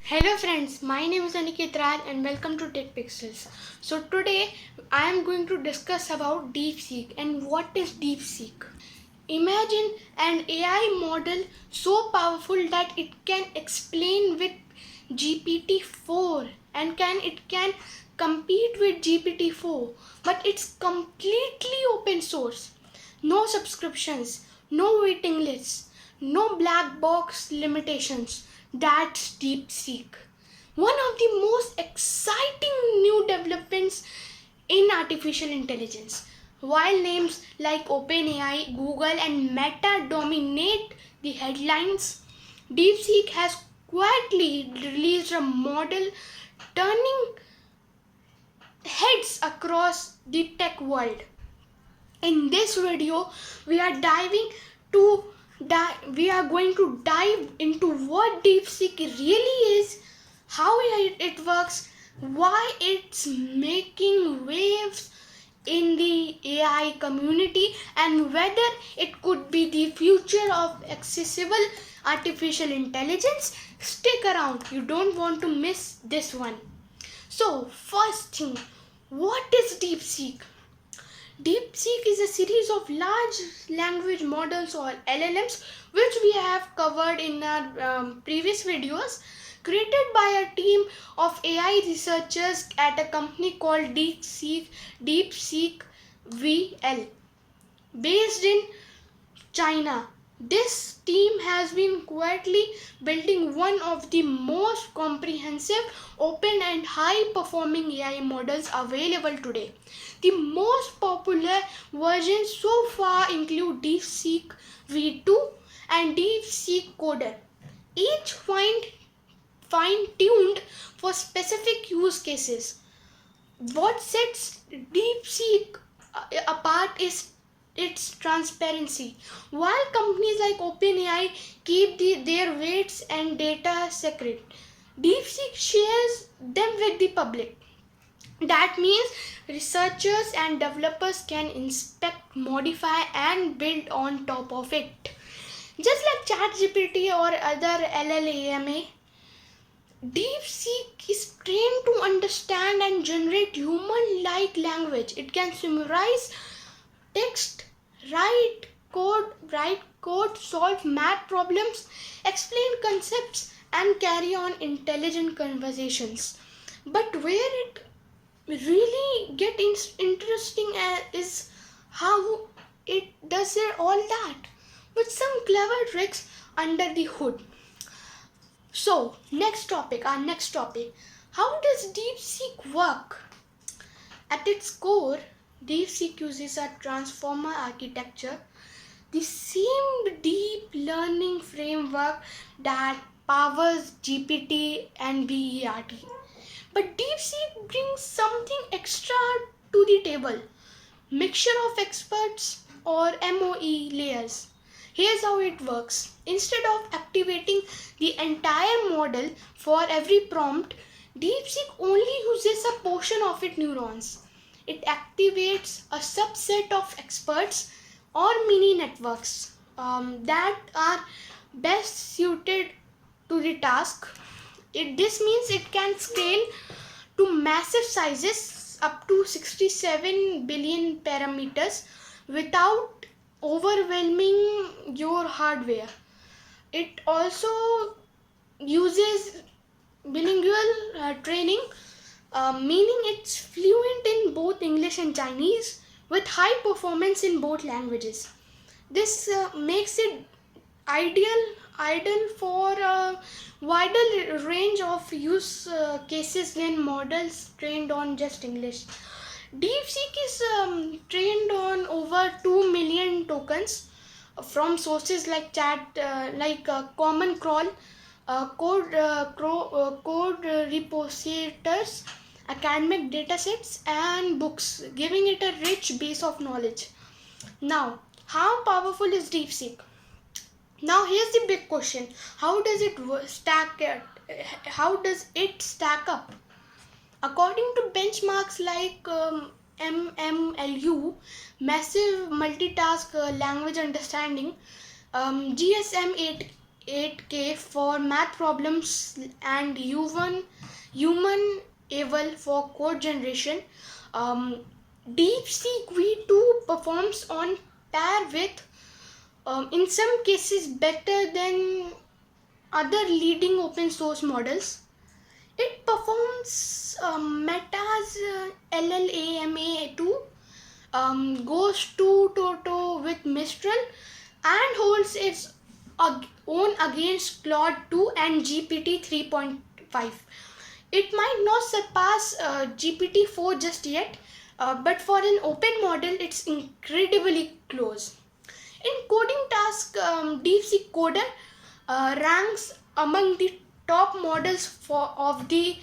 Hello friends, my name is Aniket Raj and welcome to Tech Pixels. So today I am going to discuss about DeepSeek and what is DeepSeek. Imagine an AI model so powerful that it can explain with GPT-4 and it can compete with GPT-4, but it's completely open source. No subscriptions, no waiting lists, no black box limitations. That's DeepSeek. One of the most exciting new developments in artificial intelligence. While names like OpenAI, Google, and Meta dominate the headlines, DeepSeek has quietly released a model turning heads across the tech world. In this video, we are to we are going to dive into what DeepSeek really is, how it works, why it's making waves in the AI community, and whether it could be the future of accessible artificial intelligence. Stick around, you don't want to miss this one. So, first thing, what is DeepSeek? DeepSeek is a series of large language models or LLMs which we have covered in our previous videos, created by a team of AI researchers at a company called DeepSeek VL based in China. This team has been quietly building one of the most comprehensive, open and high performing AI models available today. The most popular versions so far include DeepSeek V2 and DeepSeek Coder, each fine-tuned for specific use cases. What sets DeepSeek apart is its transparency. While companies like OpenAI keep their weights and data secret, DeepSeek shares them with the public. That means researchers and developers can inspect, modify, and build on top of it. Just like ChatGPT or other LLAMA, DeepSeek is trained to understand and generate human-like language. It can summarize text, write code, solve math problems, explain concepts, and carry on intelligent conversations. But where it really interesting is how it does all that with some clever tricks under the hood. So, our next topic. How does DeepSeek work? At its core, DeepSeek uses a transformer architecture, the same deep learning framework that powers GPT and BERT. But DeepSeek brings something extra to the table: mixture of experts or MOE layers. Here's how it works. Instead of activating the entire model for every prompt, DeepSeek only uses a portion of its neurons. It activates a subset of experts or mini networks that are best suited to the task. This means it can scale to massive sizes up to 67 billion parameters without overwhelming your hardware. It also uses bilingual training, meaning it's fluent in both English and Chinese with high performance in both languages. This makes it ideal for a wider range of use cases than models trained on just English. DeepSeek is trained on over 2 million tokens from sources like Common Crawl, code repositories, academic datasets, and books, giving it a rich base of knowledge. Now, how powerful is DeepSeek? Now, here's the big question: How does it stack up? According to benchmarks like MMLU, Massive Multitask Language Understanding, GSM 8K for math problems and human able for code generation. DeepSeek V2 performs on par with, in some cases, better than other leading open source models. It performs Meta's LLAMA2, goes toe-to-toe with Mistral, and holds its own against Claude 2 and GPT 3.5. It might not surpass GPT 4 just yet, but for an open model, it's incredibly close. In coding task, DeepSeek Coder ranks among the top models of the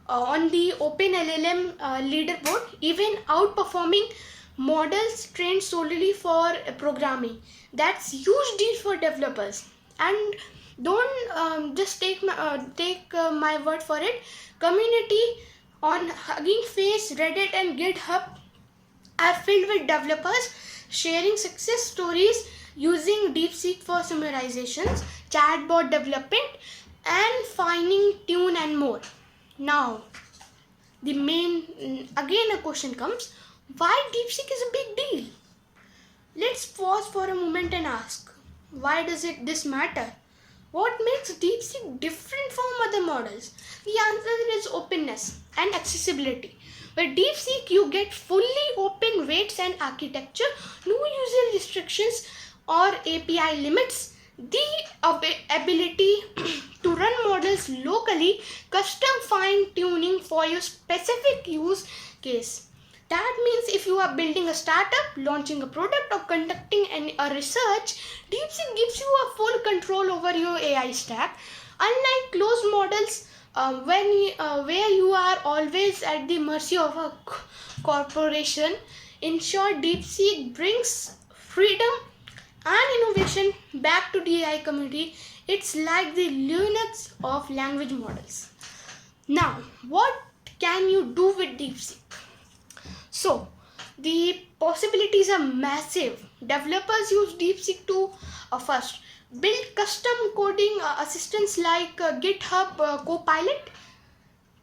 on the OpenLLM leaderboard, even outperforming models trained solely for programming. That's huge deal for developers. And don't just take my word for it. Community on Hugging Face, Reddit, and GitHub are filled with developers sharing success stories using DeepSeek for summarizations, chatbot development, and finding tune and more. Now, again a question comes: why DeepSeek is a big deal? Let's pause for a moment and ask: why does this matter? What makes DeepSeek different from other models? The answer is openness and accessibility. With DeepSeek, you get fully open weights and architecture, no user restrictions or API limits, the ability to run models locally, custom fine-tuning for your specific use case. That means if you are building a startup, launching a product, or conducting a research, DeepSeek gives you a full control over your AI stack. Unlike closed models, where you are always at the mercy of a corporation, in short, DeepSeek brings freedom and innovation back to the AI community. It's like the Linux of language models. Now, what can you do with DeepSeek? So, the possibilities are massive. Developers use DeepSeek to first build custom coding assistants like GitHub Copilot,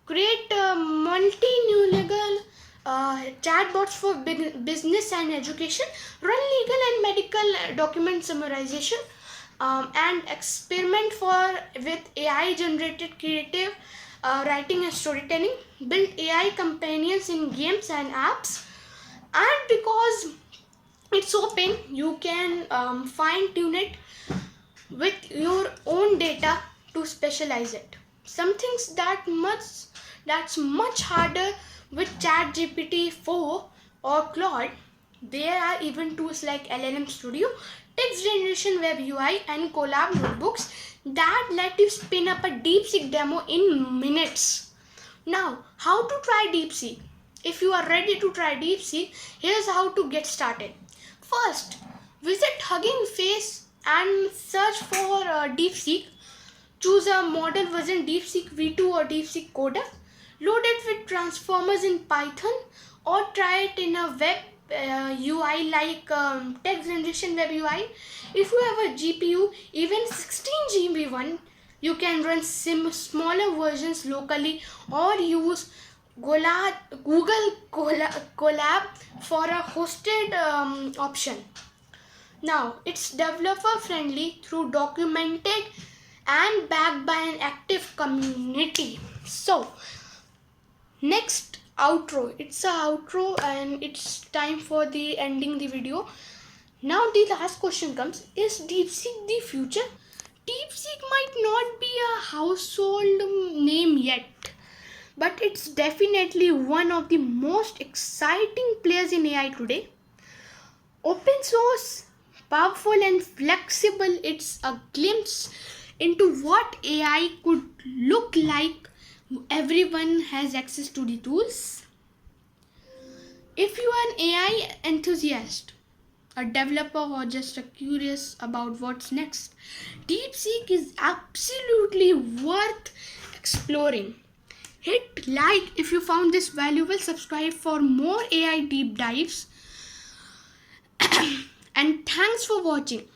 create multi-legal chatbots for business and education, run legal and medical document summarization, and experiment with AI-generated creative writing and storytelling, build AI companions in games and apps, and because it's open, you can fine-tune it with your own data to specialize it. Some things that's much harder with ChatGPT 4 or Claude. There are even tools like LLM Studio, text generation web UI, and collab notebooks that let you spin up a DeepSeek demo in minutes. Now, how to try DeepSeek? If you are ready to try DeepSeek, here's how to get started. First, visit Hugging Face and search for DeepSeek. Choose a model version DeepSeek V2 or DeepSeek Coder. Load it with transformers in Python, or try it in a web UI like text generation web UI. If you have a GPU, even 16 GB one, you can run smaller versions locally or use Google Colab for a hosted option. Now, it's developer friendly through documented and backed by an active community. So, next outro. It's a outro and it's time for the ending the video. Now the last question comes: is DeepSeek the future? DeepSeek might not be a household name yet, but it's definitely one of the most exciting players in AI today. Open source, powerful and flexible, it's a glimpse into what AI could look like. Everyone has access to the tools. If you are an AI enthusiast, a developer, or just curious about what's next, DeepSeek is absolutely worth exploring. Hit like if you found this valuable, subscribe for more AI deep dives, and thanks for watching.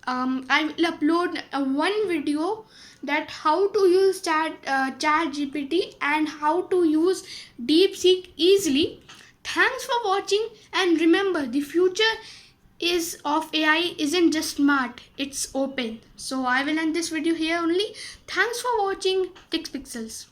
I will upload one video that how to use chat GPT and how to use DeepSeek easily. Thanks for watching, and remember, the future is of AI isn't just smart, it's open. So I will end this video here only. Thanks for watching Pixels.